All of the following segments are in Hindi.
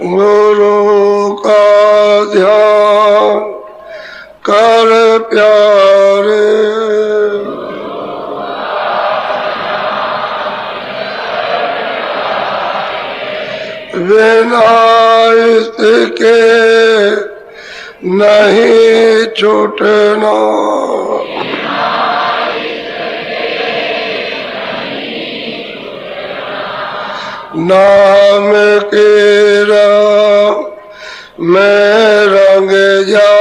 गुरु का ध्यान कर प्यारे, बिना इसके नहीं छूटना। नाम के राम में रंग जा,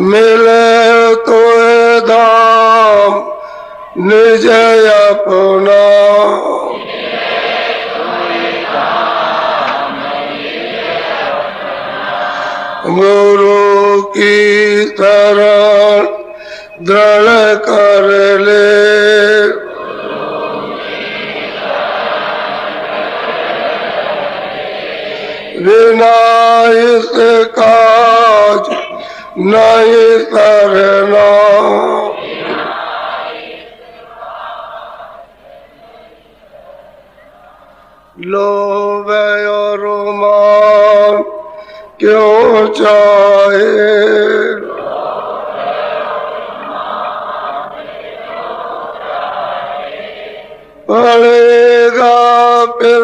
मिले तो धाम निज अपना। गुरु की शरण दृढ़ कर ले, बिना इस काज नहीं करना। लोभ और मान क्यों चाहे, पड़ेगा फिर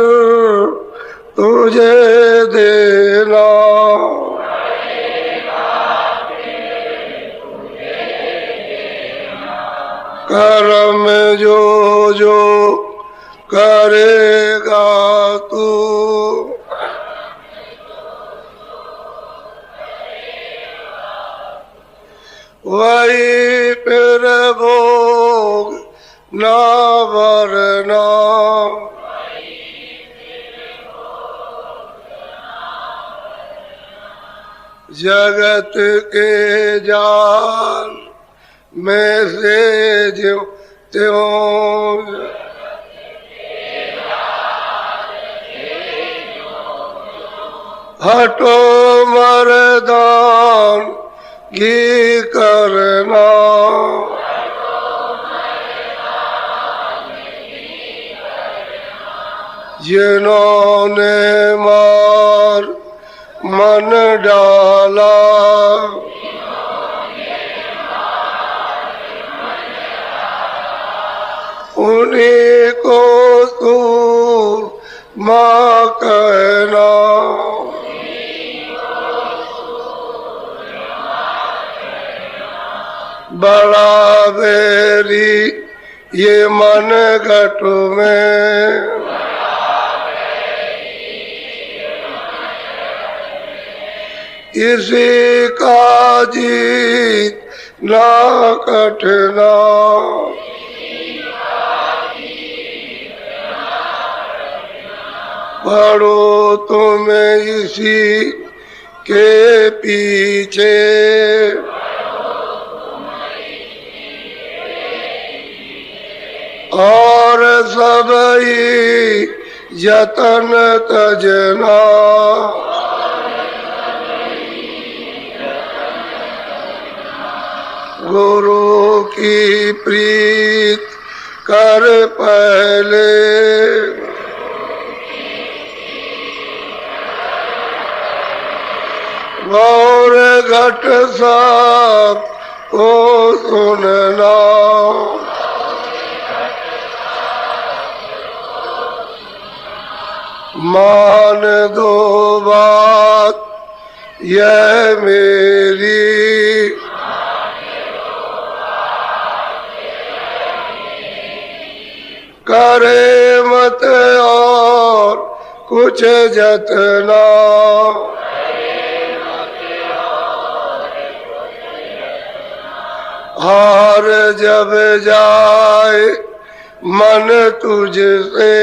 तुझे देना। कर्म जो जो करेगा तू, वही फिर भोग ना वरना। जगत के जाल में से जो त्यों, हटो मर्दान घी करना। जिन्होंने मार मन डाला, उन्हीं को तू माँ कहना। बड़ा बेरी ये मन घट में, इसी का जीत ना कटना। पढ़ो तुम इसी के पीछे, और सब ही यतन तजना। गुरु की प्रीत कर पहले, और घट सब को सुनना। मान दो बात यह मेरी, करे मत और कुछ जतना। हार जब जाए मन तुझसे,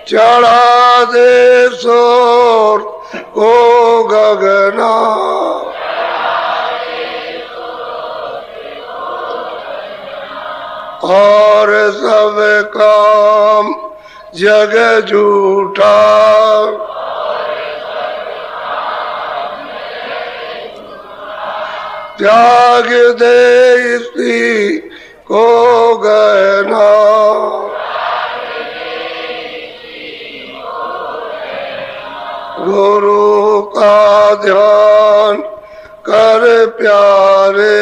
चढ़ा दे शोर को गगना। और सब काम जग झूठा, त्याग दे इसी को गहना। गुरु का ध्यान कर प्यारे,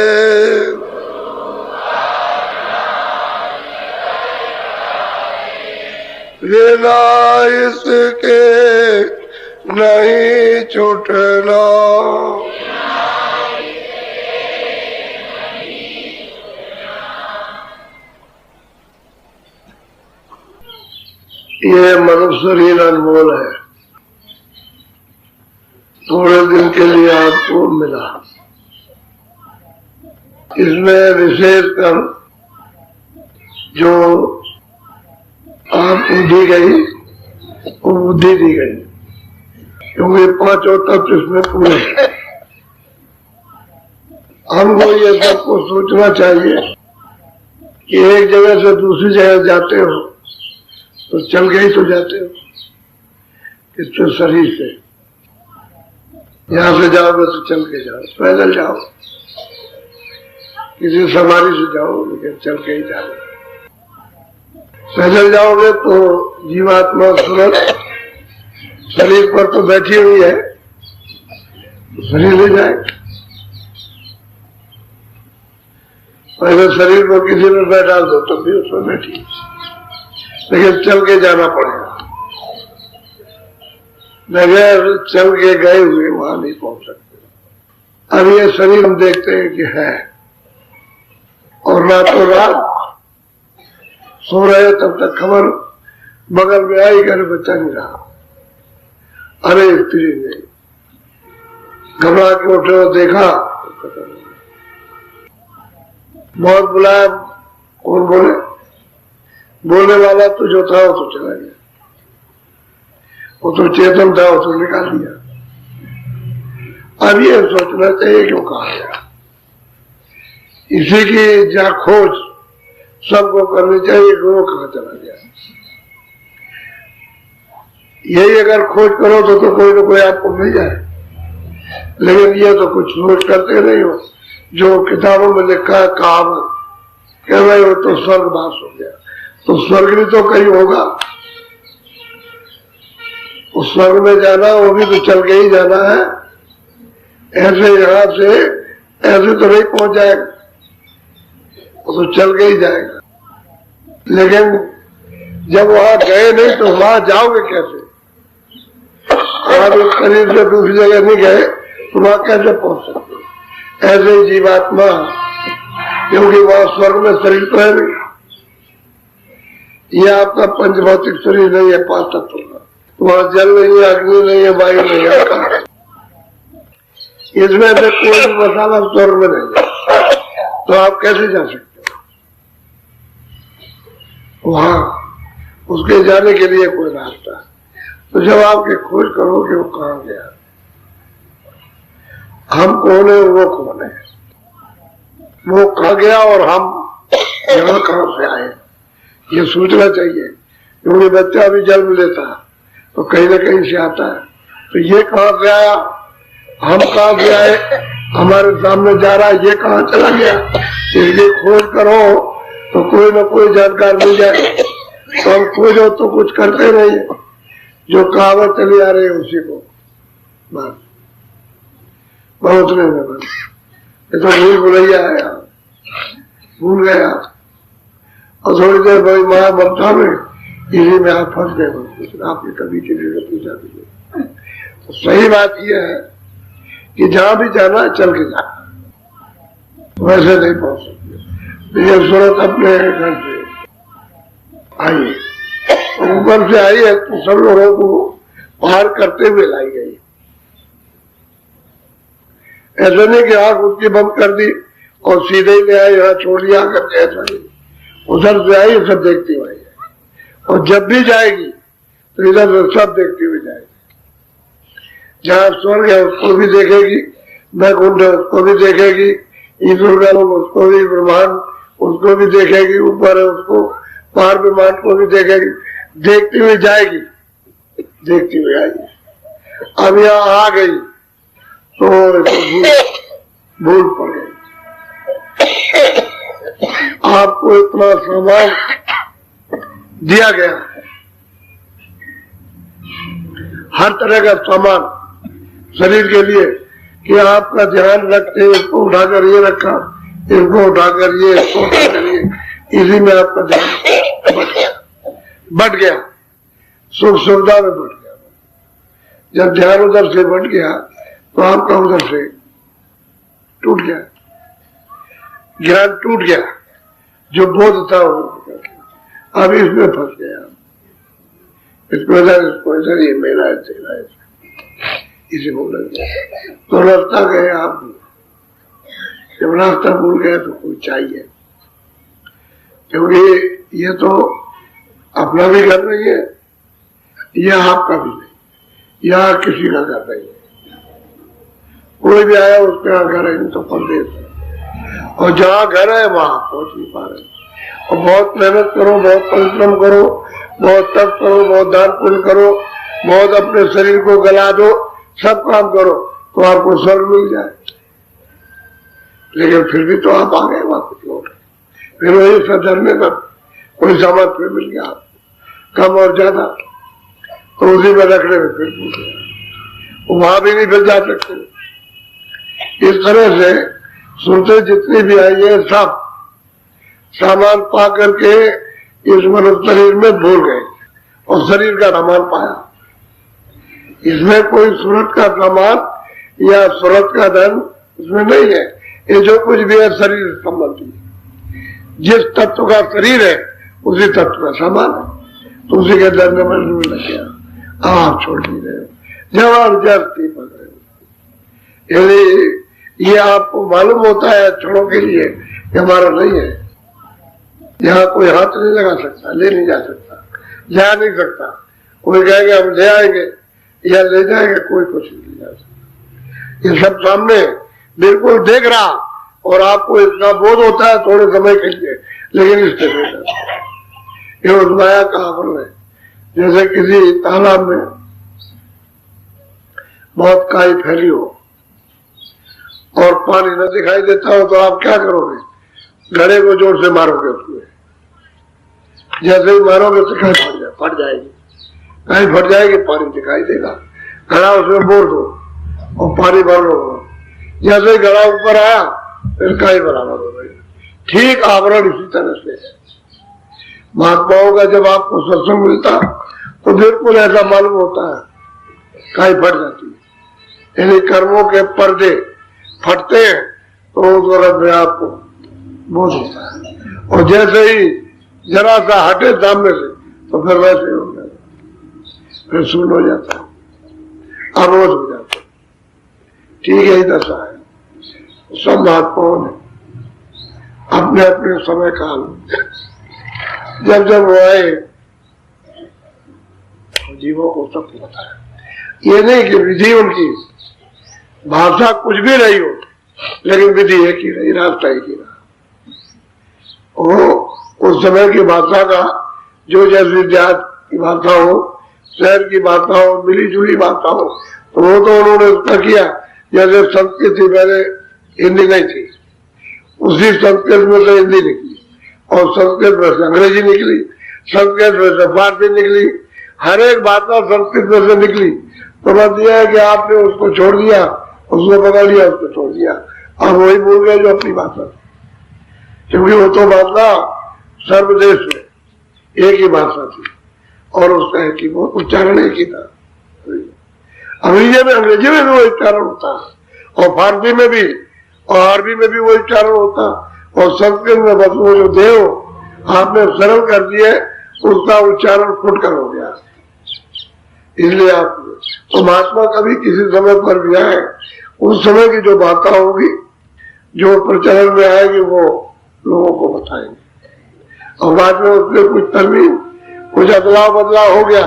बिना इसके नहीं छूटना। ये मनुष्य शरीर अनमोल है, थोड़े दिन के लिए आपको मिला। इसमें विशेष कर जो आपको दी गई वो बुद्धि दी गई, क्योंकि पांचों तत्व इसमें पूरे हैं। हमको ये सबको सोचना चाहिए कि एक जगह से दूसरी जगह जाते हो तो चल के ही तो जाते हो, किससे शरीर से। यहाँ से जाओगे तो चल के जाओ, पैदल जाओ, किसी सवारी से जाओ, लेकिन चल के ही जाओ। पैदल जाओगे तो जीवात्मा सूरत शरीर पर तो बैठी हुई है, तो शरीर ले जाएगा। पहले शरीर को किसी ने बैठा दो तो भी उसमें बैठी, लेकिन चल के जाना पड़ेगा। बगैर चल के गए हुए वहां नहीं पहुंच सकते। अब ये शरीर हम देखते हैं कि है, और रातों रात सो रहे तब तक खबर बगल में आई, घर बच्चा नहीं रहा। अरे स्त्री ने घबरा के उठे और देखा, बहुत बुलाया, कौन बोले? बोलने वाला तो जो था वो तो चला गया, वो तो चेतन था, वो तो निकाल दिया। अब ये सोचना चाहिए क्यों कहा गया, इसी की जा खोज सबको करनी चाहिए कि वो कहाँ चला गया। यही अगर खोज करो तो कोई ना कोई आपको मिल जाए, लेकिन ये तो कुछ सोच करते नहीं हो। जो किताबों में लिखा है कहावत, कह रहे हो तो स्वर्गवास हो गया, तो स्वर्ग भी तो कहीं होगा। उस स्वर्ग में जाना वो भी तो चल के ही जाना है, ऐसे यहाँ से ऐसे तो नहीं पहुंच जाएगा, वो तो चल के ही जाएगा। लेकिन जब वहां गए नहीं तो वहां जाओगे कैसे? आप इस शरीर से दूसरी जगह नहीं गए तो वहां कैसे पहुंच सकते? ऐसे ही जीवात्मा, क्योंकि वहां स्वर्ग में शरीर तो है नहीं, यह आपका पंचभौतिक शरीर नहीं है, पांच तत्व का। वहां जल नहीं है, अग्नि नहीं है, वायु नहीं है, आकाश। इसमें से कोई भी मसाला स्वर्ग में नहीं है, तो आप कैसे जा सकते हो वहां? उसके जाने के लिए कोई रास्ता। तो जब आपकी खोज करोगे वो कहाँ गया, हम कौन है, वो कौन है, वो कहाँ गया और हम यहाँ कहाँ से आए, ये सोचना चाहिए। क्योंकि बच्चा भी जन्म लेता है तो कहीं ना कहीं से आता है, तो ये कहाँ से आया, हम कहाँ से आए, हमारे सामने जा रहा है, ये कहाँ चला गया। इसलिए खोज करो तो कोई ना कोई जानकार मिल जाए। तो हम खोजो तो कुछ करते नहीं है, जो कहावत चली आ रही है उसी को बस बहुत नहीं है। बस ये तो भूल भुलैया है, भूल गया और थोड़ी देर बड़ी माया ममता में इसी में आप फंस गए। आपने कभी किसी से पूछा भी तो सही बात यह है कि जहां भी जाना है चल के जाना, वैसे नहीं पहुंच सकते। ये सूरत अपने घर से आई, ऊपर से आई है तो सब लोगों को पार करते हुए लाई गई। ऐसा नहीं कि आंख उसकी बंद कर दी और सीधे ही ले आई, यहाँ छोड़ दिया करके, ऐसा नहीं। उधर से आई सब देखती हुई है, और जब भी जाएगी तो इधर से सब देखती हुई जाएगी। जहाँ स्वर्ग है उसको भी देखेगी, वैकुंठ है उसको भी देखेगी, ईश्वर उसको भी, ब्रह्मांड उसको भी देखेगी, ऊपर है उसको, पार ब्रह्मांड को भी देखेगी, देखती हुई जाएगी, देखती हुई आएगी। अब यहाँ आ गई तो भूल पड़ गई। आपको इतना सामान दिया गया है, हर तरह का सामान शरीर के लिए, कि आपका ध्यान रखते इसको उठाकर ये रखा, इसको उठाकर ये, इसको उठाकर ये, इसी में आपका ध्यान बढ़ गया, सुख सुविधा में बढ़ गया। जब ध्यान उधर से बढ़ गया तो आपका उधर से टूट गया, ज्ञान टूट गया, जो बोध था वो अब इसमें फंस गया। इसको इधर ये मेरा है, तेरा है, इसी बोल तो रास्ता गए आप। जब रास्ता भूल गए तो कोई चाहिए, क्योंकि ये तो अपना भी घर नहीं है, यह आपका भी नहीं, यह किसी का घर नहीं है। कोई भी आया उसके यहाँ घर है, नहीं तो परदेश है, और जहाँ घर है वहां पहुंच नहीं पा रहे। और बहुत मेहनत करो, बहुत परिश्रम करो, बहुत तप करो, बहुत दान पुण्य करो, बहुत अपने शरीर को गला दो, सब काम करो तो आपको स्वर्ग मिल जाए, लेकिन फिर भी तो आप आ गए वापस लौट। फिर वही सधरने पर कोई सामान फिर मिल गया कम और ज्यादा, तो उसी में रखने में फिर टूट गया, वहां भी नहीं फिर जा सकते। इस तरह से सुनते जितनी भी आई है सब सामान पा करके इस मनुष्य शरीर में भूल गए और शरीर का सामान पाया। इसमें कोई सूरत का सामान या सूरत का धन इसमें नहीं है। ये जो कुछ भी है शरीर संबंधी, जिस तत्व का शरीर है उसी तत्व का सामान है, तो उसी के धन में लग गया। आप छोड़ नहीं रहे, जबरदस्ती पकड़े। यदि ये आपको मालूम होता है क्षणों के लिए कि हमारा नहीं है, यहाँ कोई हाथ नहीं लगा सकता, ले नहीं जा सकता, जा नहीं सकता, कोई कहेगा हम ले आएंगे या ले जाएंगे, कोई कुछ नहीं जा सकता। ये सब सामने बिल्कुल देख रहा, और आपको इतना बोध होता है थोड़े समय के लिए, लेकिन इससे ये उस माया का आवरण है। जैसे किसी तालाब में बहुत काई फैली हो और पानी न दिखाई देता हो, तो आप क्या करोगे? घड़े को जोर से मारोगे उसमें, जैसे ही मारोगे तो काई फट जाएगी, काई फट जाएगी, पानी दिखाई देगा, घड़ा उसमें बोर दो और पानी भर लो। जैसे ही घड़ा ऊपर आया फिर काई बराबर हो गई। ठीक आवरण इसी तरह से है। महात्माओं का जब आपको सत्संग मिलता तो बिल्कुल ऐसा मालूम होता है, काई फट जाती है, यानी कर्मों के पर्दे फटते हैं तो उस वक्त में आपको बोध होता है, और जैसे ही जरा सा हटे सामने से तो फिर वैसे हो जाता, फिर शून्य हो जाता, अवरोध हो जाता। ठीक है, दशा है। सब महात्माओं ने अपने अपने समय काल जब जब वो आए जीवों को सब बताया। ये नहीं कि विधि उनकी भाषा कुछ भी रही हो, लेकिन विधि एक ही रही, रास्ता एक ही रहा। वो उस समय की भाषा का जो जैसी जात की भाषा हो, शहर की भाषा हो, मिली जुली भाषा हो, तो वो तो उन्होंने उसका किया। जैसे संस्कृत थी, पहले हिंदी नहीं थी, उसी संस्कृत में से हिंदी निकली, और संस्कृत में से अंग्रेजी निकली, संस्कृत में से फारसी निकली, हर एक भाषा संस्कृत में से निकली। तो बात यह है कि आपने उसको छोड़ दिया, उसको पकड़ लिया, उसको छोड़ दिया, और वही भूल गए जो अपनी भाषा, क्योंकि वो तो भाषा सर्वदेश में एक ही भाषा थी, और उसका एक ही उच्चारण एक ही था। अंग्रेजी में भी वो उच्चारण होता है, और फारसी में भी, और अरबी में भी वो उच्चारण होता, और संस्कृत में बस वो जो देव आपने सरल कर दिए, उसका उच्चारण फुटकर हो गया। इसलिए आप तो महात्मा कभी किसी समय पर भी आए, उस समय की जो बातें होगी, जो प्रचलन में आएगी, वो लोगों को बताएंगे, और बाद में उसमें कुछ तरमीम, कुछ अदलाव बदलाव हो गया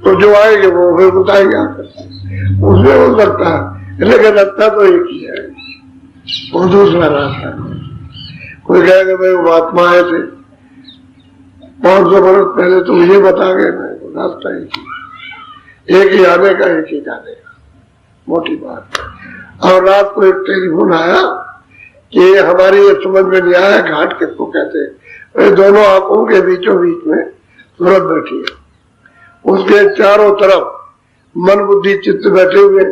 तो जो आएंगे वो फिर बताएंगे आकर, उसमें हो सकता है, लेकिन लगता तो एक ही है, वो दूसरा रास्ता है। कोई कहेगा भाई वो महात्मा आए थे 500 वर्ष पहले, तो ये बता गए, नहीं, रास्ता एक ही आने का, एक ही जाने का, मोटी बात। और रात को एक टेलीफोन आया कि हमारी ये समझ में नहीं आया घाट किसको कहते हैं। दोनों आंखों के बीचों बीच में सूरत बैठी है, उसके चारों तरफ मन बुद्धि चित्त बैठे हुए,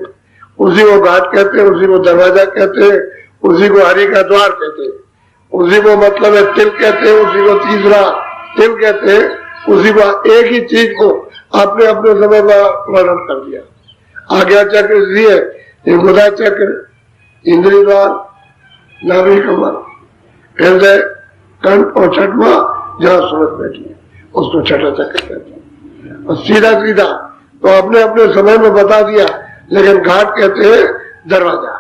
उसी को घाट कहते हैं, उसी को दरवाजा कहते हैं, उसी को हरि का द्वार कहते हैं, उसी को मतलब है तिल कहते हैं, उसी को तीसरा तिल कहते हैं, उसी को एक ही चीज को आपने अपने समय में वर्णन कर दिया। आज्ञा चक्र इसलिए गुदा चक्र, इंद्रिय द्वार, नाभि कमल, हृदय, कंठ और छठवा जहाँ सूरत बैठी है उसको छठा चक्र कहते हैं। और सीधा सीधा तो अपने अपने समय में बता दिया, लेकिन घाट कहते हैं दरवाजा,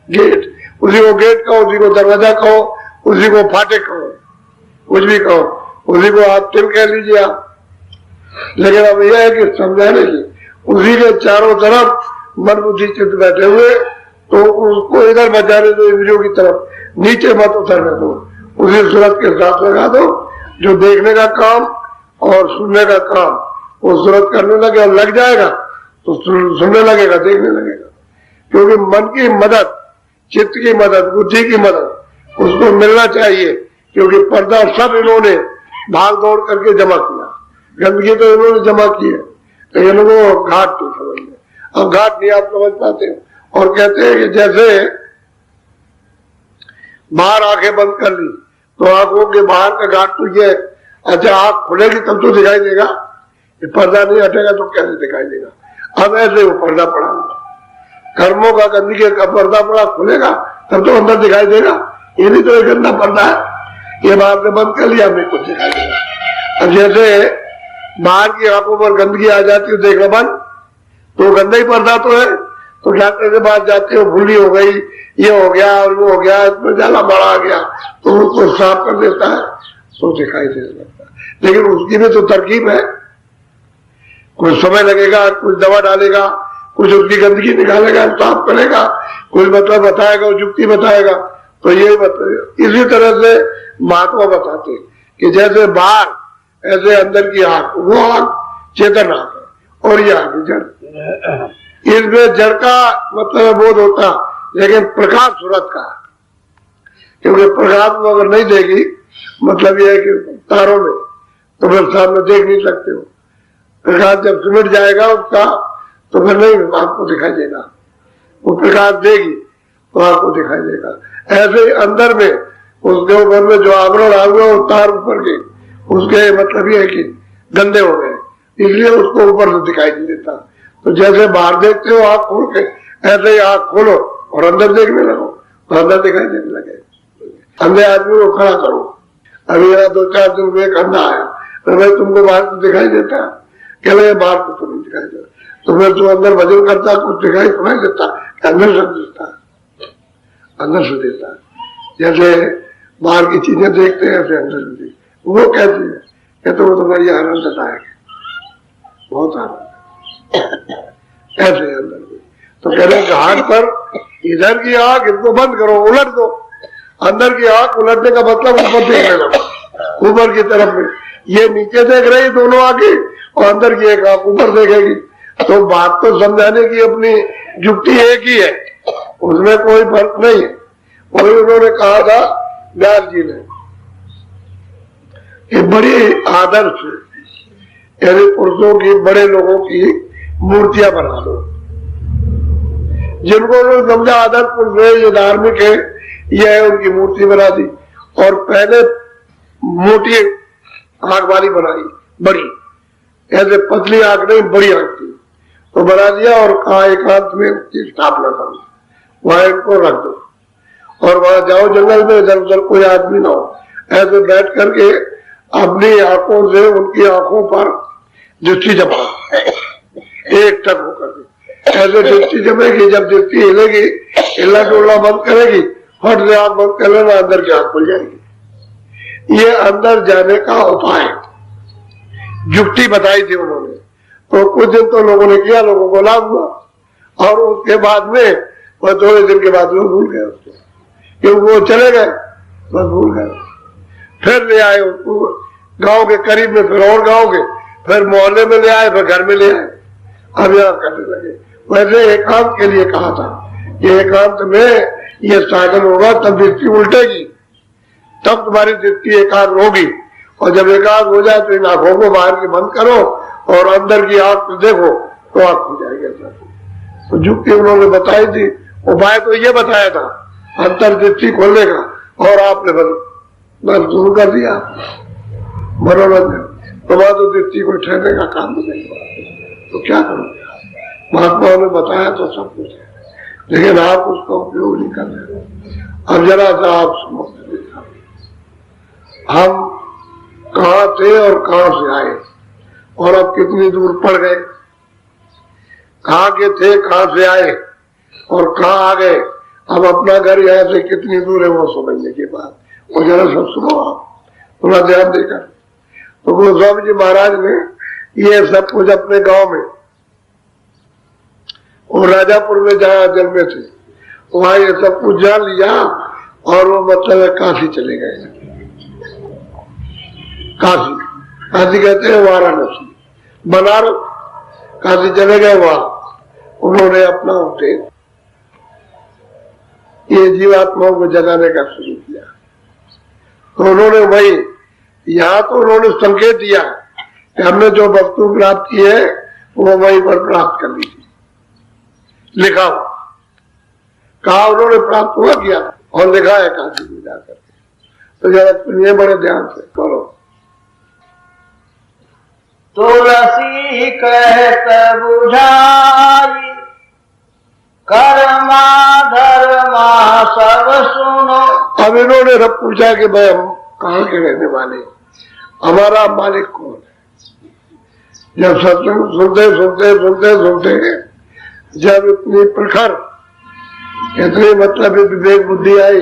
गेट। उसी को गेट कहो, उसी को दरवाजा कहो, उसी को फाटक कहो, कुछ भी कहो, उसी को आप तिल कह लीजिए आप। लेकिन अब यह है कि समझाने की उसी के चारों तरफ मन बुद्धि चित्त बैठे हुए, तो उसको इधर बचाने दो, इंद्रियों की तरफ नीचे मत उतरने दो, उसी सूरत के साथ लगा दो। जो देखने का काम और सुनने का काम वो सूरत करने लगे और लग जाएगा तो सुनने लगेगा, देखने लगेगा। क्योंकि मन की मदद, चित्त की मदद, बुद्धि की मदद उसको मिलना चाहिए। क्योंकि पर्दा सब इन्होंने भाग दौड़ करके जमा किया, गंदगी तो इन्होंने जमा की है, तो इनको घाट नहीं समझ में। अब घाट नहीं आप समझ पाते हो, और कहते हैं कि जैसे बाहर आंखें बंद कर ली तो आंखों के बाहर का घाट तो ये, अच्छा आंख खुलेगी तब तो दिखाई देगा, ये पर्दा नहीं हटेगा तो कैसे दिखाई देगा। अब ऐसे वो पर्दा पड़ा हुआ, कर्मों का गंदगी का पर्दा पड़ा, खुलेगा तब तो अंदर दिखाई देगा। ये नहीं तो एक गंदा पर्दा है, ये बाहर से बंद कर लिया हमें कुछ दिखाई देगा। अब जैसे बाहर की आंखों पर गंदगी आ जाती है देखना बंद, तो गंदा ही पर्दा तो है। तो डॉक्टर के पास जाते हो, भूली हो गई, ये हो गया और वो हो गया, इसमें जाला बड़ा आ गया, तो उसको साफ कर देता है तो दिखाई देने लगता है। लेकिन उसकी भी तो तरकीब है, कुछ समय लगेगा, कुछ दवा डालेगा, कुछ उसकी गंदगी निकालेगा, साफ करेगा, कुछ मतलब बताएगा, युक्ति बताएगा। तो ये इसी तरह से महात्मा बताते कि जैसे बाहर ऐसे अंदर की आंख, वो आंख चेतन आंख है, और ये आंख जड़। इसमें जड़ का मतलब बोध होता, लेकिन प्रकाश सूरत का, क्योंकि प्रकाश में अगर नहीं देगी मतलब यह है कि तारों में, तो फिर सामने देख नहीं सकते हो। प्रकाश जब सिमट जाएगा उसका तो फिर नहीं आपको दिखाई देगा, वो प्रकाश देगी तो आपको दिखाई देगा। ऐसे अंदर में उसके ऊपर में जो आवरण आ गया और तार ऊपर के, उसके मतलब ये है कि गंदे हो गए, इसलिए उसको ऊपर से दिखाई नहीं देता। तो जैसे बाहर देखते हो आंख खोल के, ऐसे ही आंख खोलो और अंदर देखने लगो तो अंदर दिखाई देने लगे। अंधे आदमी को खड़ा करो, अभी यहाँ 2-4 दिन में एक अंधा आया, तो भाई तुमको बाहर तो दिखाई देता है, कह लगे बाहर तो नहीं दिखाई देता, तो फिर जो अंदर भजन करता कुछ दिखाई सुनाई देता, अंदर से देता है, अंदर से देता है। जैसे बाहर की चीजें देखते हैं ऐसे अंदर से देखते, वो कहती है, कहते वो तो बड़ी आनंद आएगा, बहुत आनंद ऐसे अंदर में। तो कह रहे घाट पर इधर की आंख इनको बंद करो, उलट दो, अंदर की आंख उलटने का मतलब ऊपर देखने लगो, ऊपर की तरफ में। ये नीचे देख रही दोनों आंखें और अंदर की एक आंख ऊपर देखेगी। तो बात तो समझाने की अपनी युक्ति एक ही है, उसमें कोई फर्क नहीं है। वही उन्होंने कहा था व्यास जी ने कि बड़ी आदर्श यानी पुरुषों की, बड़े लोगों की मूर्तियां बना दो, जिनको उन्होंने समझा आदर्श पुरुष है, ये धार्मिक है, यह है, उनकी मूर्ति बना दी। और पहले मोटी आंख वाली बनाई, बड़ी, ऐसे पतली आंख नहीं, बड़ी आंख थी, तो बना दिया और कहा एकांत में उसकी स्थापना करो, वहां इनको रख दो और वहां जाओ जंगल में, इधर उधर कोई आदमी ना हो, ऐसे बैठ करके अपनी आंखों से उनकी आंखों पर दृष्टि जमा, एक टक होकर ऐसे दृष्टि जमेगी, जब दृष्टि हिलेगी, हिलना डोलना बंद करेगी, फट से आंख बंद कर लेना, अंदर की आंख खुल जाएगी। ये अंदर जाने का उपाय युक्ति बताई थी उन्होंने। तो कुछ दिन तो लोगों ने किया, लोगों को लाभ हुआ, और उसके बाद में वह थोड़े दिन के बाद लोग भूल गए उसको, क्योंकि वो चले गए, बस भूल गए। फिर ले आए उसको गांव के करीब में, फिर और गांव के, फिर मोहल्ले में ले आए, फिर घर में ले आए, अब यहाँ करने लगे। वैसे एकांत के लिए कहा था, ये एकांत में ये साधन होगा तब दृष्टि उल्टेगी, तब तुम्हारी दृष्टि एकाग्र होगी। और जब एकाग्र हो जाए तो इन आंखों को बाहर की बंद करो और अंदर की आंख देखो तो आंख हो जाएगी। तो युक्ति उन्होंने बताई थी, उपाय तो ये बताया था अंतर्दृष्टि खोलने का, और आपने बस शुरू कर दिया मनोरंजन। तुम्हारा तो दृष्टि को ठहरने का काम नहीं हुआ, तो क्या करोगे? महात्माओं ने बताया तो सब कुछ है, लेकिन आप उसका उपयोग नहीं कर रहे। अब जरा सा आप समझ, हम कहाँ थे और कहाँ से आए और अब कितनी दूर पड़ गए, कहाँ के थे, कहाँ से आए और कहाँ आ गए, अब अपना घर यहाँ से कितनी दूर है वो समझने की बात। और जरा सब सुनो आप थोड़ा ध्यान देकर। तो गोस्वामी जी महाराज ने ये सब कुछ अपने गांव में और राजापुर में जहाँ जन्मे थे वहां ये सब कुछ जान लिया और वो मतलब काशी चले गए। काशी, काशी कहते हैं वाराणसी, बनारस, काशी चले गए। वहां उन्होंने अपना होते ये जीवात्माओं को जगाने का शुरू किया। तो उन्होंने वही, यहाँ तो उन्होंने संकेत दिया कि हमने जो वस्तु प्राप्त की है वो वहीं पर प्राप्त कर ली थी, लिखा हुआ, कहा उन्होंने प्राप्त हुआ किया और लिखा है काशी में जाकर। तो जरा सुनिए बड़े ध्यान से, करो। तुलसी कहत बुझाई कर्मा धर्मा सब सुनो। अब इन्होंने रब पूछा कि भाई हम कहाँ के रहने वाले, हमारा मालिक कौन है? जब सत्संग सुनते सुनते सुनते सुनते जब इतनी प्रखर, इतनी मतलब विवेक बुद्धि आई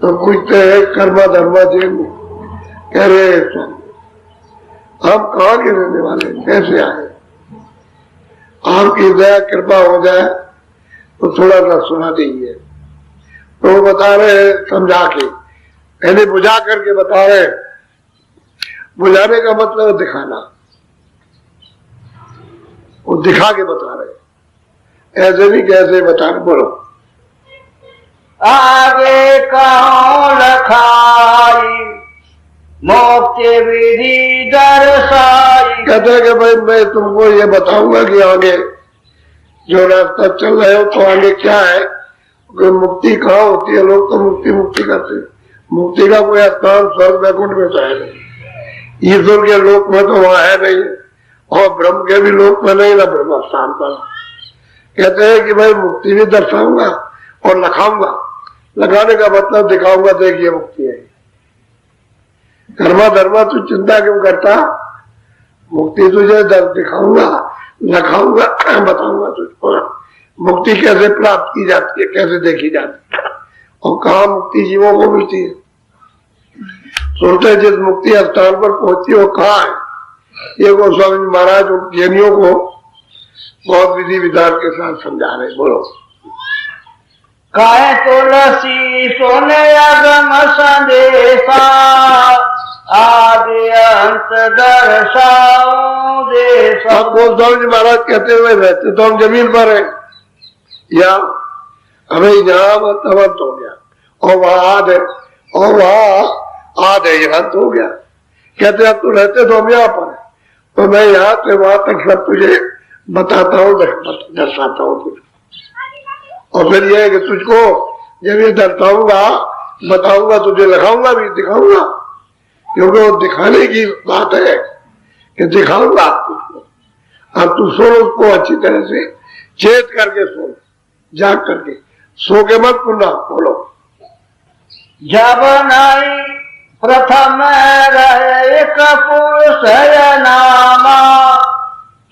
तो पूछते हैं कर्मा धर्मा जैन, कह रहे हम कहाँ के रहने वाले, कैसे आए? आपकी दया कृपा हो जाए तो थोड़ा सा सुना दीजिए। तो वो बता रहे समझा के, पहले बुझा करके बता रहे। बुझाने का मतलब दिखाना, वो दिखा के बता रहे, ऐसे नहीं कैसे बता रहे। बोलो। आगे कहो लखाई मोक्ष विधि दर्शाई। कहते हैं कि भाई मैं तुमको ये बताऊंगा कि आगे जो रास्ता चल रहे हो तो आगे क्या है, मुक्ति कहाँ होती है। लोग तो मुक्ति मुक्ति करते हैं, मुक्ति का कोई स्थान स्वर्ग वैकुंठ में तो है नहीं, ईश्वर के लोक में तो वहां है नहीं, और ब्रह्म के भी लोक में नहीं, ना ब्रह्म स्थान पर। कहते हैं कि भाई मुक्ति भी दर्शाऊंगा और लखाऊंगा, लगाने का मतलब दिखाऊंगा, देखिए मुक्ति है। कर्मा धर्मा तू चिंता क्यों करता, मुक्ति तुझे दिखाऊंगा, लखाऊंगा, बताऊंगा तुझको मुक्ति कैसे प्राप्त की जाती है, कैसे देखी जाती है और कहाँ मुक्ति जीवों को मिलती है। सुनते जिस मुक्ति स्थान पर पहुंची वो कहाँ है, ये गोस्वामी महाराज ज्ञानियों को बहुत विधि विधान के साथ समझा रहे। बोलो। कहे तुलसी सोने अगम संदेशा आदि अंत दर्शाओ देशा। अब गोस्वामी महाराज कहते हुए रहते तो हम जमीन पर है, या हमें यहाँ तवंत हो गया और वहां आद है, और वहां आद है, यहाँ हो गया। कहते अब तू रहते तो हम यहाँ पर, तो मैं यहाँ से वहां तक सब तुझे बताता हूँ, दर्शाता हूँ तुझे। और फिर यह है कि तुझको जब ये दर्शाऊंगा, बताऊंगा, तुझे लिखाऊंगा भी, दिखाऊंगा, क्योंकि वो दिखाने की बात है कि दिखाऊंगा तुझको। अब तू सुन उसको अच्छी तरह से, चेत करके सुन, जाग करके, सो के मत सुनना। बोलो। जब नहीं प्रथम रहे एक पुरुष नामा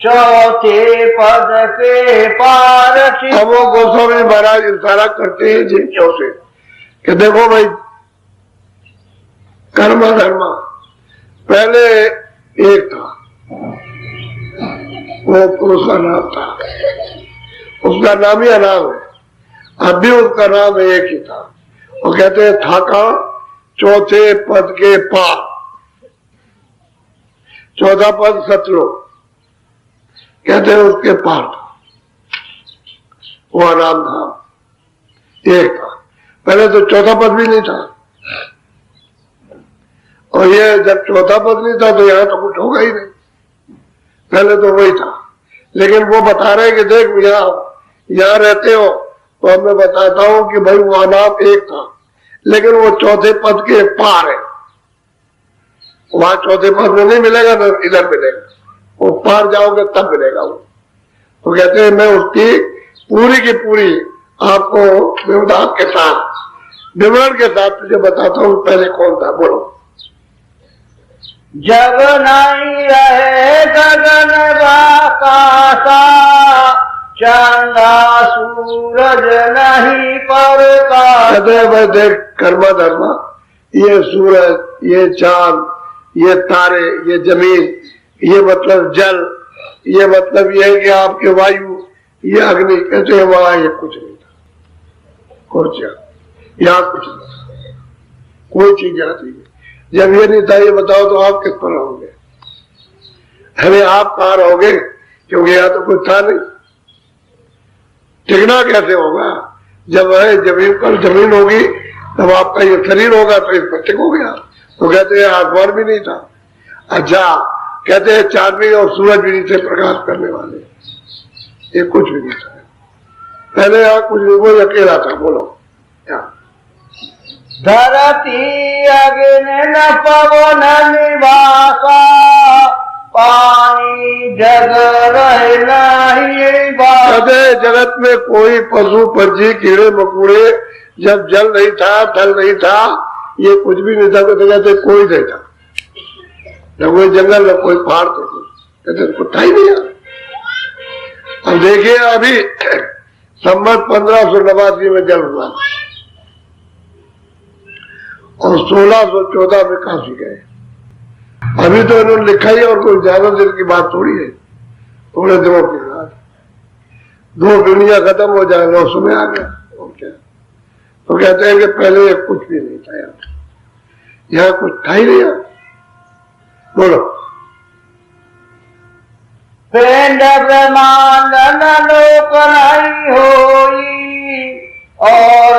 चौथे पद के पार। अब वो गोस्वामी महाराज इशारा करते हैं जिनों से कि देखो भाई, कर्म धर्म पहले एक था, वो पुरुष का नाम था, उसका नाम ही अनाम है, अब भी उसका नाम एक ही था। वो कहते हैं था का चौथे पद के पार, चौथा पद सतलोक, कहते हैं उसके पार था, वो अनाम धाम एक था। पहले तो चौथा पद भी नहीं था, और ये जब चौथा पद नहीं था तो यहाँ तो कुछ होगा ही नहीं, पहले तो वही था। लेकिन वो बता रहे कि देख यहाँ रहते हो तो अब मैं बताता हूं कि भाई वह नाम एक था, लेकिन वो चौथे पद के पार है, वहां चौथे पद में नहीं मिलेगा ना इधर मिलेगा, वो पार जाओगे तब मिलेगा वो। तो कहते हैं मैं उसकी पूरी की पूरी आपको विवरण के साथ तुझे बताता हूँ पहले कौन था। बोलो। जब नहीं रहे गगन आकाशा, चंदा सूरज नहीं प्रकाश। कहते भाई देख कर्मा धर्मा, ये सूरज, ये चांद, ये तारे, ये जमीन, ये मतलब जल, ये मतलब ये है कि आपके वायु, ये अग्नि, कहते हैं वहां ये कुछ नहीं था, कुछ यहाँ कुछ नहीं था, कोई चीज यहाँ थी। जब ये नहीं था ये बताओ तो आप किस पर रहोगे? अरे आप कहाँ रहोगे, क्योंकि यहाँ तो कुछ था नहीं। टिकना कैसे होगा? जब है जमीन पर जमीन होगी तब आपका ये शरीर होगा तो इस पर टिकोगे आप। तो कहते हैं आसमान भी नहीं था। अच्छा, कहते हैं चांद भी और सूरज भी नहीं थे प्रकाश करने वाले, ये कुछ भी नहीं था पहले, यहाँ कुछ नहीं, वो अकेला था। बोलो। क्या? धरती अग्नि न पवन निवासा, पानी जग रहे नहीं बासा। कहते जगत में कोई पशु पक्षी कीड़े मकोड़े, जब जल नहीं था, थल नहीं था, ये कुछ भी नहीं था, तो कहते कोई नहीं था, न कोई जंगल न कोई पहाड़ थे, कहते कुछ था ही नहीं। अब देखिए अभी संवत 1589 में जल हुआ और 1614 में काशी गए। अभी तो इन्होंने लिखा ही, और कोई ज्यादा दिन की बात थोड़ी है, थोड़े दिनों के बाद 2 दुनिया खत्म हो जाएगा, उसमें आ गया और क्या। तो कहते हैं कि पहले कुछ भी नहीं था यहाँ कुछ था ही नहीं। बोलो। पिंड ब्रह्मांड न लोक नहीं होई, और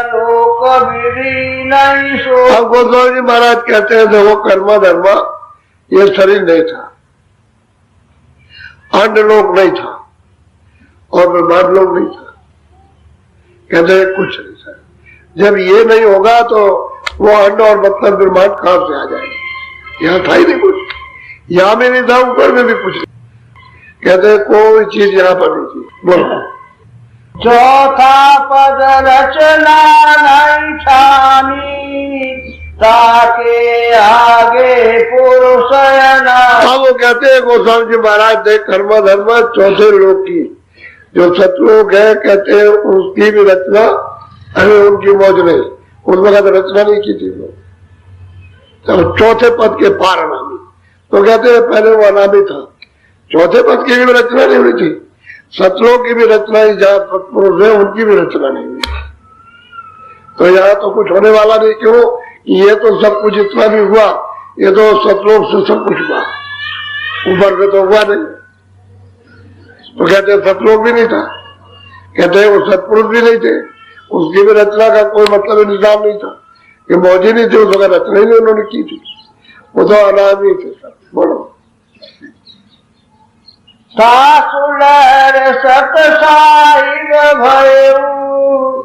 लोक विधि नहीं सो। अब गोस्वामी जी महाराज कहते हैं देखो कर्मा धर्मा, ये शरीर नहीं था, अंड लोक नहीं था, और ब्रह्मांड लोक नहीं था, कहते हैं कुछ नहीं था। जब ये नहीं होगा तो वो अंड और मतलब ब्रह्मांड कहां से आ जाएगा? यहाँ था ही नहीं कुछ, यहाँ भी नहीं था, ऊपर में भी कुछ नहीं, कहते हैं कोई चीज यहाँ पर नहीं थी। बोलो। चौथा पद रचना नहीं छानी, ताके आगे पुरुष ना। हाँ, वो कहते हैं गोस्वामी जी महाराज देख कर्मा धर्मा चौथे लोक की जो सतलोक है, कहते हैं उसकी भी रचना, अरे उनकी मौज नहीं, उस वक्त रचना नहीं की थी लोग, तो चौथे पद के पार अनामी। तो कहते हैं पहले वो अनामी था, चौथे पद की भी रचना नहीं हुई थी, सतलोक की भी रचना ही, जहाँ पुरुष है उनकी भी रचना नहीं हुई। तो यहाँ तो कुछ होने वाला नहीं, क्यों? ये तो सब कुछ इतना भी हुआ, ये तो सतलोक से सब कुछ हुआ, ऊपर से तो हुआ नहीं। तो कहते हैं सतलोक भी नहीं था, कहते हैं वो सतपुरुष भी नहीं थे, उसकी भी रचना का कोई मतलब निजाम नहीं था, कि मौजी नहीं थे उस वक्त, रचना ही नहीं उन्होंने की थी, वो तो अनामी थे सब। बोलो। सासुलर सत साहिब भयऊ,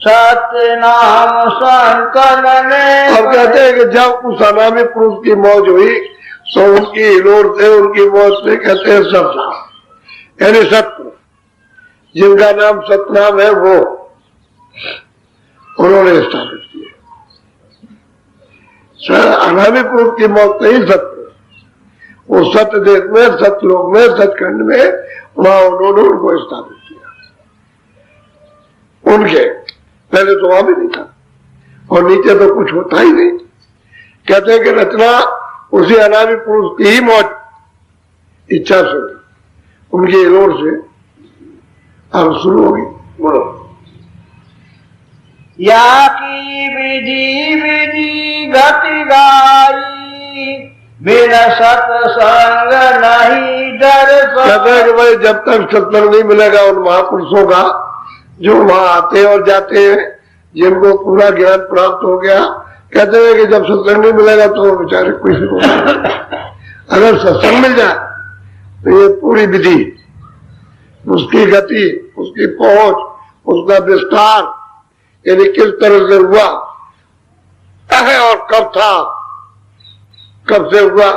सत्य नाम संकलन। अब कहते हैं कि जब उस अनामी पुरुष की मौज हुई तो उनकी हिलोर से, उनकी मौज से कहते हैं सतनाम, यानी सत्पुरुष जिनका नाम सतनाम है वो उन्होंने स्थापित किया। अनामी पुरुष की मौत से ही सत्पुरुष, वो सत्य देश में, सतलोक में, सचखंड में, वहां उन्होंने उनको स्थापित किया। उनके पहले तो वहां भी नहीं था, और नीचे तो कुछ होता ही नहीं। कहते हैं कि रचना उसी अनामी पुरुष की ही मौत इच्छा से, उनकी हिलोर से अब शुरू होगी। बोलो। या की विधि विधि गति गाई, बिना सत्संग नहीं दर्शन। कहते हैं कि भाई जब तक सत्संग नहीं मिलेगा उन महापुरुषों का जो वहां आते और जाते हैं, जिनको पूरा ज्ञान प्राप्त हो गया, कहते हैं कि जब सत्संग नहीं मिलेगा तो बेचारे किसी को अगर सत्संग मिल जाए तो ये पूरी विधि, उसकी गति, उसकी पहुंच, उसका विस्तार, यानी किस तरह से हुआ है और कब था, कब से हुआ,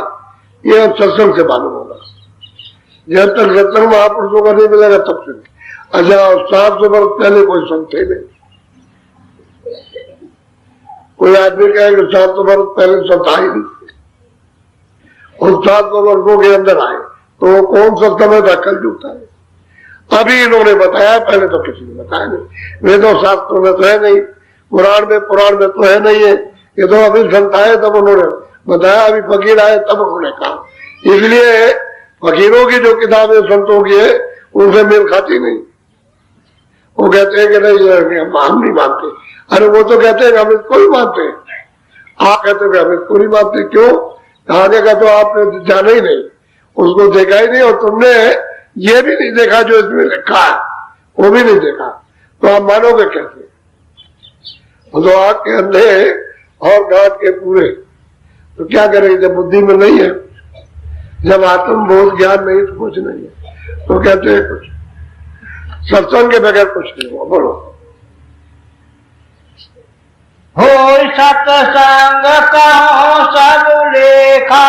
ये अब सत्संग से मालूम होगा। जब तक सत्संग महापुरुषों का नहीं मिलेगा तब से नहीं। अच्छा, 700 वर्ष पहले कोई संत थे नहीं। कोई आदमी कहे कि 700 वर्ष पहले संत आए नहीं, और 700 वर्षों के अंदर आए तो वो कौन सा समय था? कल जुगता है। अभी इन्होंने बताया, पहले तो किसी ने बताया नहीं। वे तो शास्त्रों में तो है नहीं, पुराण में तो है नहीं है। ये तो अभी संत आए तब उन्होंने बताया, अभी फकीर आए तब उन्होंने कहा। इसलिए फकीरों की जो किताबें संतों की है उनसे मेल खाती नहीं। वो कहते हैं कि नहीं हम नहीं मानते। अरे वो तो कहते हैं हम इसको ही मानते हैं, आप कहते हैं हम इसको नहीं मानते। क्यों? आगे का तो आपने जाना ही नहीं, उसको देखा ही नहीं, और तुमने ये भी नहीं देखा जो इसमें लिखा है, वो भी नहीं देखा, तो आप मानोगे कैसे? तो आग के अंधे और गांठ के पूरे, तो क्या करेंगे जब बुद्धि में नहीं है, जब आत्मबोध ज्ञान नहीं तो कुछ नहीं है। तो कहते हैं कुछ सत्संग के बगैर कुछ नहीं हुआ। बोलो, हो सत्संग कहो सब लेखा,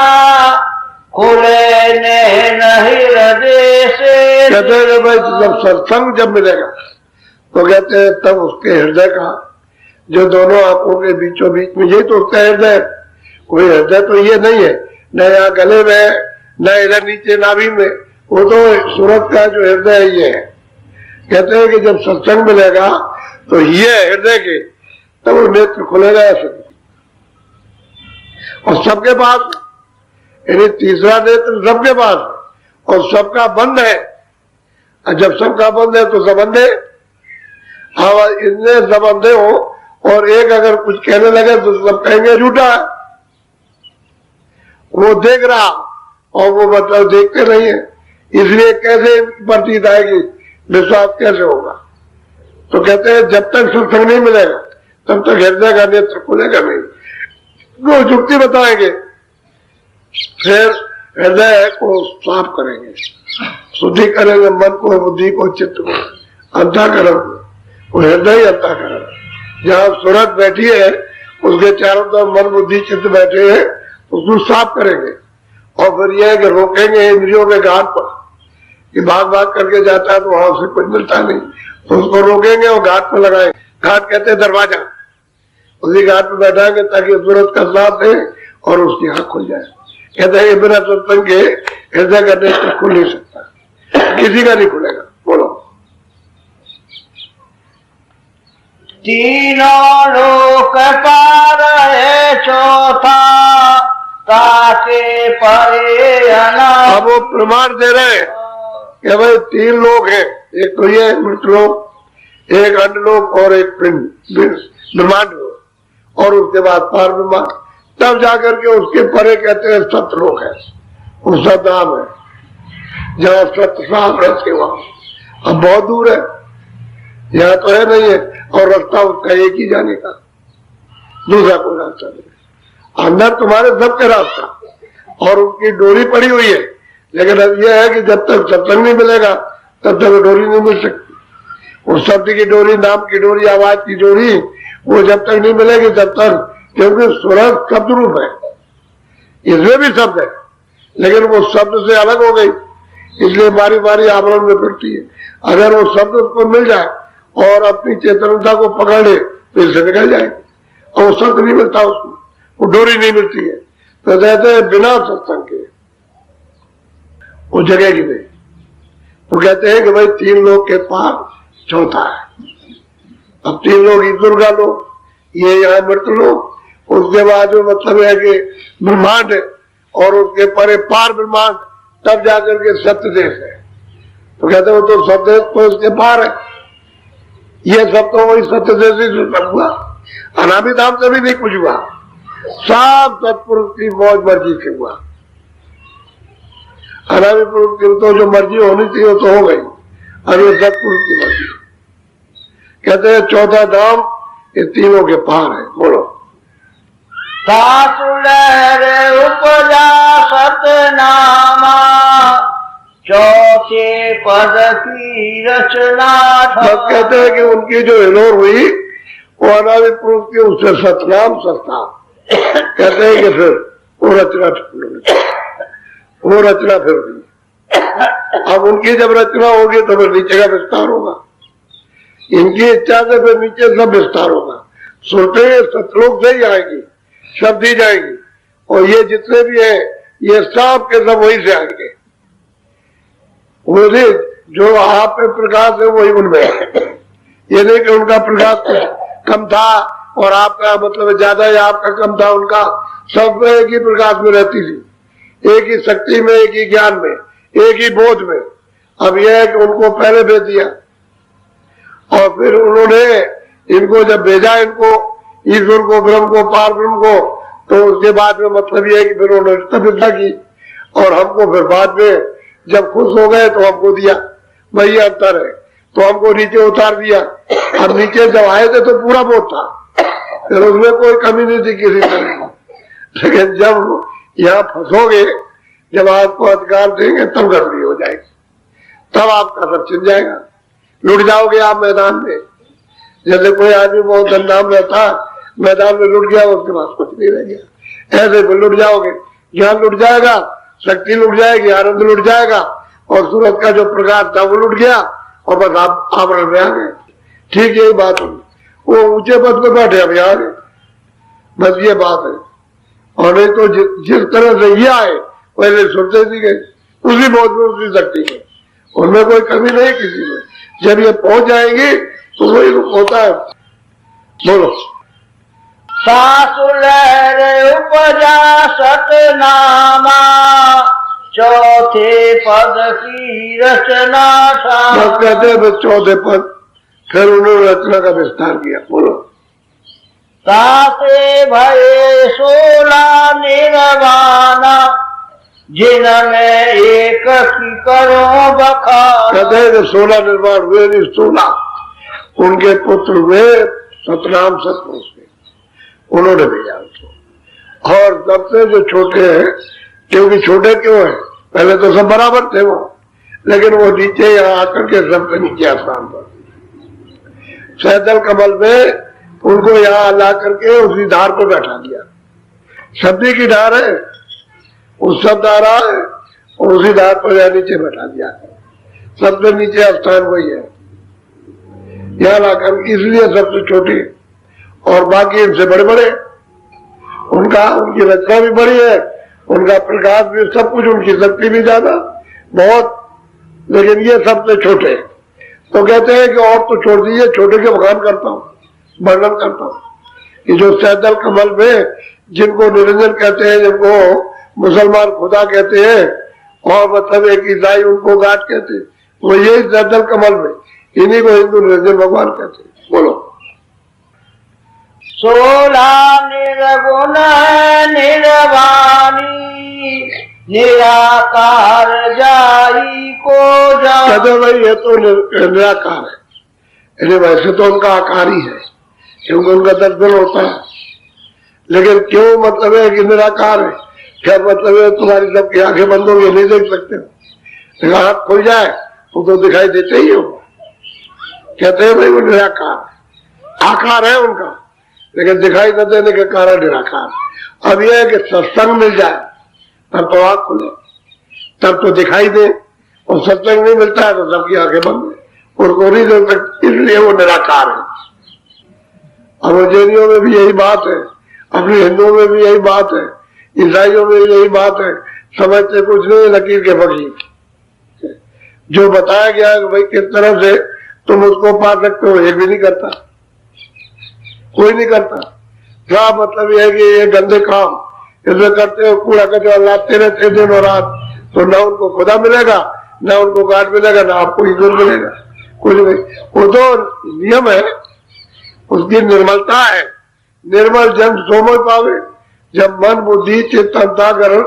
खुले ने नहीं हृदय से। कहते हैं भाई जब सत्संग जब मिलेगा तो कहते हैं तब उसके हृदय का, जो दोनों आंखों के बीचों बीच में, यही तो उसका हृदय। कोई हृदय तो ये नहीं है, न यहाँ गले में, न इधर नीचे नाभि में, वो तो सूरत का जो हृदय ये है। कहते हैं कि जब सत्संग मिलेगा तो ये हृदय के, तब वो नेत्र खुलेगा ऐसे। और सबके पास, यानी तीसरा नेत्र सबके पास, और सबका बंद है। और जब सबका बंद है तो सब अंधे, इतने सब अंधे हो, और एक अगर कुछ कहने लगे तो सब कहेंगे झूठा है। वो देख रहा और वो मतलब देखते नहीं है, इसलिए कैसे प्रतीत आएगी, विश्वास कैसे होगा? तो कहते हैं जब तक सत्संग नहीं मिलेगा तब तक हृदय का नेत्र खुलेगा नहीं। वो युक्ति बताएंगे, फिर हृदय को साफ करेंगे, शुद्धि करेंगे, मन को, बुद्धि को, चित्त को, अंतःकरण को, हृदय अंतःकरण। जहाँ सूरत बैठी है उसके चारों तरफ मन, बुद्धि, चित्त बैठे हैं, उसको साफ करेंगे। और फिर यह है कि रोकेंगे इंद्रियों के घाट पर, कि भाग भाग करके जाता है तो वहां से कुछ मिलता नहीं, तो उसको रोकेंगे और घाट पर लगाएंगे। घाट कहते हैं दरवाजा, उसी घाट पर बैठाएंगे ताकि सूरत का साथ दे और उसकी आंख खुल जाए। कहते हैं बिना सत्संग के हृदय का नेत्र खुल नहीं सकता, किसी का नहीं खुलेगा। बोलो, तीनों लोक पार है चौथा, ताके परे अना। अब वो प्रमाण दे रहे हैं कि भाई 3 लोग हैं, एक तो ये मृतलोक, एक अंडलोक और एक ब्रह्मांड लोक, और उसके बाद पार ब्रह्मांड। तब जाकर के उसके परे कहते हैं सतलोक है, वो सतधाम है, जहाँ सत्य साफ रहते वहां। अब बहुत दूर है, यहाँ तो है नहीं है, और रास्ता उसका एक ही जाने का, दूसरा कोई रास्ता नहीं। अंदर तुम्हारे सबके रास्ता, और उनकी डोरी पड़ी हुई है। लेकिन अब यह है कि जब तक सत्संग नहीं मिलेगा तब तक डोरी नहीं मिल सकती। वो शब्द की डोरी, नाम की डोरी, आवाज की डोरी, वो जब तक नहीं मिलेगी तब तक, क्योंकि सूरत शब्द रूप है, इसमें भी शब्द है, लेकिन वो शब्द से अलग हो गई, इसलिए बारी बारी आवरण में फिरती है। अगर वो शब्द उसको मिल जाए और अपनी चेतनता को पकड़ ले तो इससे निकल जाए, और वो शब्द नहीं मिलता उसको, वो डोरी नहीं मिलती है। तो कहते हैं बिना सत्संग के वो जगह की नहीं। वो कहते हैं कि भाई 3 लोग के पार चौथा है। अब 3 लोग ईश्वर का लोग, ये यहाँ मृत लोग, उसके बाद जो मतलब है कि ब्रह्मांड है, और उसके परे पार ब्रह्मांड, तब जाकर के सत्य देश है। तो कहते हैं वो तो सत्य देश तो उसके पार है, ये सब तो वही सत्य देश ही सब हुआ, अनामी धाम से भी नहीं कुछ हुआ, सब सत्पुरुष की मौज मर्जी से हुआ। अनामी पुरुष की तो जो मर्जी होनी चाहिए तो हो गई, और ये सत्पुरुष की मर्जी। कहते हैं चौथा धाम ये तीनों के पार है। बोलो। सासु लहर उपजा सतनामा, चौथे पद की रचना। सब कहते हैं कि उनकी जो हिलोर हुई वो अनादि पुरुष की उससे सतनाम सस्ता। कहते हैं कि फिर वो रचना फिर हुई। अब उनकी जब रचना होगी तो फिर नीचे का विस्तार होगा। इनकी इच्छा से फिर नीचे सब विस्तार होगा। सुनते सतलोक से ही आएगी, शब्द ही जाएगी, और ये जितने भी है ये सब के सब वही से आएंगे। वही जो आप में प्रकाश है वही उनमें है। ये नहीं कि उनका प्रकाश कम था और आपका मतलब ज्यादा है, आपका कम था, उनका सब में एक ही प्रकाश में रहती थी, एक ही शक्ति में, एक ही ज्ञान में, एक ही बोध में। अब यह है कि उनको पहले भेज दिया और फिर उन्होंने इनको जब भेजा, इनको ईश्वर को, ब्रह्म को, पार ब्रह्म को, तो उसके बाद में मतलब यह है कि फिर उन्होंने तपस्या की और हमको फिर बाद में जब खुश हो गए तो हमको दिया। वही अंतर है। तो हमको नीचे उतार दिया। अब नीचे जब आए थे तो पूरा बोध था, फिर उसमें कोई कमी नहीं थी किसी तरह। लेकिन जब यहाँ फंसोगे, जब आपको अधिकार देंगे तब गड़बड़ी हो जाएगी, तब आपका सब छिन जाएगा। लुट जाओगे आप मैदान में। जैसे कोई आदमी बहुत धनधाम रहता, मैदान में लुट गया, उसके पास कुछ नहीं रह गया। ऐसे भी लुट जाओगे, ज्ञान लुट जाएगा, शक्ति लुट जाएगी, आनंद लुट जाएगा, और सूरज का जो प्रकाश था वो लुट गया और बस आप आवरण में आ गए। ठीक यही बात हुई। वो ऊंचे पद पे बैठे, अब आ गए, बस ये बात है। और नहीं तो जिस तरह से ये आए पहले सुनते नहीं गए, उसी बहुत में उसी शक्ति है, उनमें कोई कमी नहीं किसी में। जब ये पहुंच जाएंगे तो वही होता है। बोलो। सासु लहर उपजा सतनामा, चौथे पद की रचना। बस कहते हैं चौथे पद, फिर उन्होंने रचना का विस्तार किया। बोलो। ताते भये 16 निर्वाणा, जिनमें एक की करो बखान। कहते हैं 16 निर्माण हुए, 16 उनके पुत्र हुए सतनाम सतपुरुष में, उन्होंने भेजा उसको। और सबसे जो छोटे हैं, क्योंकि छोटे क्यों है, पहले तो सब बराबर थे वो, लेकिन वो नीचे यहाँ आकर के सबसे नीचे स्थान पर सैदल कमल में उनको यहाँ ला करके उसी धार पर बैठा दिया। शब्दी की धार है, उस सब धारा है, और उसी धार पर यहाँ नीचे बैठा दिया। सबसे नीचे स्थान वही है, यहाँ लाकर, इसलिए सबसे छोटी और बाकी इनसे बड़े बड़े। उनकी रचना भी बड़ी है, उनका प्रकाश भी, सब कुछ, उनकी शक्ति भी ज्यादा बहुत, लेकिन ये सबसे छोटे। तो कहते हैं कि और तो छोड़ दीजिए, छोटे के बखान करता हूँ, वर्णन करता हूँ। ये जो सैदल कमल में जिनको निरंजन कहते हैं, जिनको मुसलमान खुदा कहते हैं, और मतलब एक ईसाई उनको गाट कहते हैं, वो यही सैदल कमल में, इन्हीं को हिंदू निरंजन भगवान कहते हैं। बोलो। 16 निर्गुण निर्वाणी, निराकार जाई को जा। कहते भाई ये तो निराकार है, वैसे तो उनका आकार ही है, क्योंकि उनका दर्शन होता है। लेकिन क्यों मतलब है कि निराकार है? क्या मतलब है? तुम्हारी सबकी आंखें बंद होगी, नहीं देख सकते हो, लेकिन आंख खुल जाए तो दिखाई देते ही हो। कहते हैं भाई वो निराकार, आकार है उनका, लेकिन दिखाई न देने के कारण निराकार। अब यह है कि सत्संग मिल जाए तब तो आंख खुले, तब तो दिखाई दे, और सत्संग नहीं मिलता है तो सबकी आंखें बंद है, उनको नहीं देख सकते, इसलिए वो निराकार है। अब जैनियों में भी यही बात है, अपने हिंदुओं में भी यही बात है, ईसाइयों में भी यही बात है। समझते कुछ नहीं, लकीर के फकीर। जो बताया गया है भाई किस तरह से तुम उसको पा सकते हो, ये भी नहीं करता, कोई नहीं करता। क्या मतलब यह है कि ये गंदे काम इसमें करते हो, कूड़ा कचरा लाते रहते दिन और रात, तो ना उनको खुदा मिलेगा, ना उनको गार्ड मिलेगा, ना आपको ईश्वर मिलेगा, कुछ नहीं। वो तो नियम है, उसकी निर्मलता है। निर्मल जन सोमय पावे, जब मन बुद्धि चित्त अंतःकरण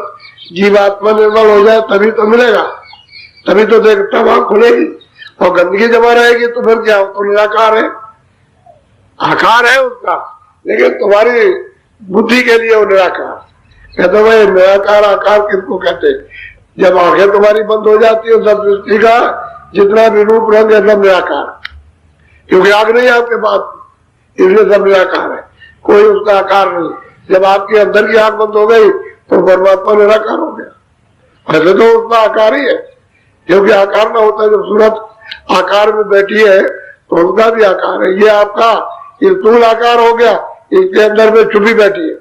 जीवात्मा निर्मल हो जाए तभी तो मिलेगा, तभी तो देखता वहां खुलेगी। और गंदगी जमा रहेगी तो फिर क्या हो, तो निराकार है। आकार है उसका, लेकिन तुम्हारी बुद्धि के लिए वो निराकार। कहते भाई निराकार आकार किसको कहते हैं? जब आंखें तुम्हारी बंद हो जाती है सब सृष्टि का जितना भी रूप रंग है सब निराकार, क्योंकि आग नहीं आपके पास, इसलिए सब निराकार है, कोई उसका आकार नहीं। जब आपके अंदर की आंख बंद हो गई तो परमात्मा निराकार हो गया। ऐसे तो उसका आकार ही है, क्योंकि आकार ना होता है। जब सूरत आकार में बैठी है तो उसका भी आकार है। ये आपका स्थूल आकार हो गया, इसके अंदर में छुपी बैठी है।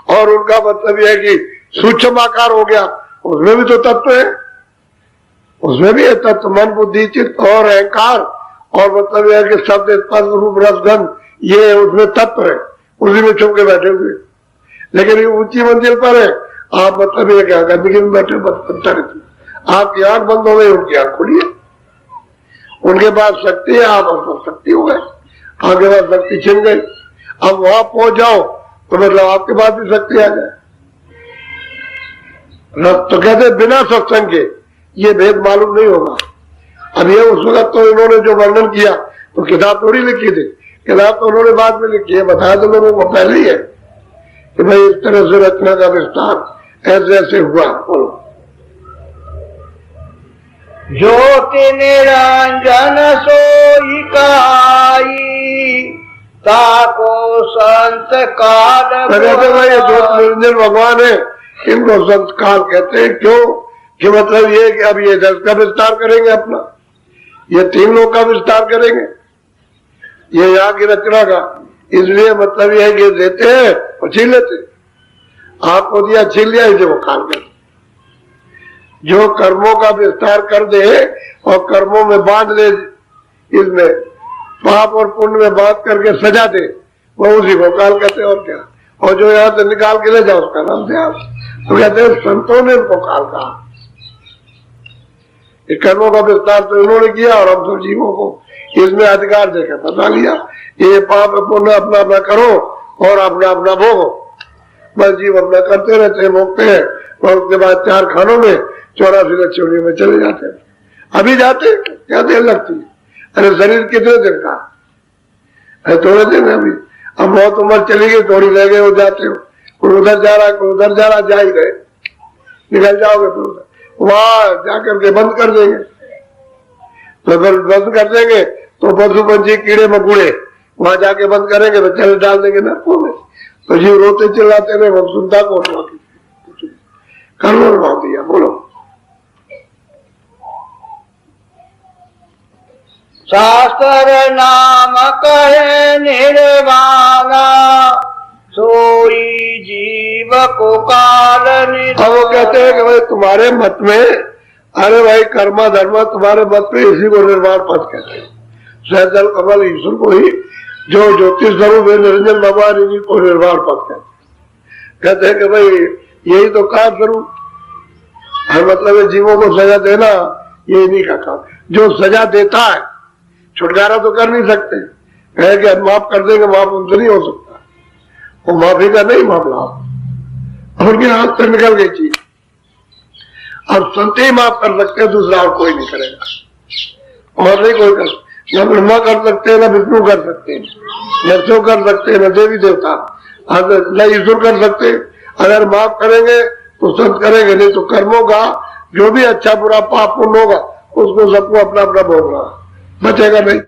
और उनका मतलब यह है कि सूक्ष्म आकार हो गया, उसमें भी तो तत्व है, उसमें भी है तत्व, मन बुद्धि चित्त और अहंकार। और मतलब यह है कि शब्द स्पर्श रूप रस गंध, ये उसमें तत्व है, उसी में छुप के बैठे हुए। लेकिन ये ऊंची मंजिल पर है, आप मतलब ये क्या गंदगी में बैठे पत्थर, आपकी आंख बंद हो गई, उनकी आंख खुली है। उनके पास शक्ति है, आप अपना शक्ति हो गए, आपके पास शक्ति छिन गई। अब वहां पहुंच जाओ तो मतलब आपके पास भी शक्ति आ जाए। तो कहते बिना सत्संग के ये भेद मालूम नहीं होगा। अब ये उस वक्त तो इन्होंने जो वर्णन किया तो किताब थोड़ी लिखी थी, किताब तो उन्होंने बाद में लिखी है, बताया तो लोगों को पहले ही है कि भाई इस तरह से रचना का विस्तार ऐसे ऐसे हुआ। बोलो। ज्योति निरंजन सोई काई, ताको संत काल। कहते भाई ये ज्योति निरंजन भगवान है, इनको संत काल कहते हैं। क्यों? कि मतलब ये कि अब ये जगत का विस्तार करेंगे अपना, ये तीन लोग का विस्तार करेंगे, ये यहाँ की रचना का। इसलिए मतलब ये है कि देते हैं और छीन लेते। आपको दिया छीन लिया, इसे वो काल कर। जो कर्मों का विस्तार कर दे और कर्मों में बांध ले, इसमें पाप और पुण्य में बांध करके सजा दे, वो उसी को काल कहते हैं। और क्या? और जो यहाँ से निकाल के ले जाओ उसका नाम ध्यान। तो कहते हैं संतों ने उनको काल कहा। कर्मों का विस्तार तो इन्होंने किया और हम सब जीवों को इसमें अधिकार देकर बता लिया, ये पाप पुण्य अपना अपना करो और अपना अपना भोगो। बस जीव अपना करते रहते हैं, भोगते हैं, और उसके बाद 4 खानों में 84 लक्ष्यों में चले जाते हैं। अभी जाते क्या देर लगती है? अरे शरीर कितने दिन का है? थोड़े दिन है अभी। अब बहुत उम्र चली गई, थोड़ी रह गए हो जाते हो, कोई उधर जा रहा कोई उधर जा रहा, जा ही गए, निकल जाओगे फिर उधर, वहां जाकर के बंद कर देंगे। तो अगर बंद कर देंगे तो पशु पंछी कीड़े मकोड़े वहां जाके बंद करेंगे तो चले डाल देंगे नरकों में। तो जीव रोते चिल्लाते रहे, वो सुनता कौन? कर्म भाव दिया। बोलो। शास्त्र नाम कहे निर्वाणा, सोई जीव को काल। अब वो कहते हैं कि भाई तुम्हारे मत में, अरे भाई कर्मा धर्मा तुम्हारे मत में इसी को निर्वाण पद कहते हैं। सहजल कमल ईश्वर को ही, जो ज्योतिष स्वरूप है निरंजन भगवान, इसी को निर्वाण पद कहते हैं। कहते हैं कि भाई यही तो काम स्वरूप है, मतलब है जीवों को सजा देना, ये इन्हीं का काम। जो सजा देता है छुटकारा तो कर नहीं सकते, कहे कि माफ कर देंगे, माफ उनसे नहीं हो सकता, वो माफी का नहीं मामला, उनके हाथ से निकल गई चीज। अब संत ही माफ कर सकते हैं, दूसरा और कोई नहीं करेगा। और नहीं कोई कर, न ब्रह्मा कर सकते हैं, न विष्णु कर सकते हैं, न शिव कर सकते हैं, न देवी देवता, न ईश्वर कर सकते। अगर माफ करेंगे तो संत करेंगे, नहीं तो कर्मों का जो भी अच्छा बुरा पाप पुण्य होगा उसको सबको अपना अपना भोगना, बचेगा नहीं।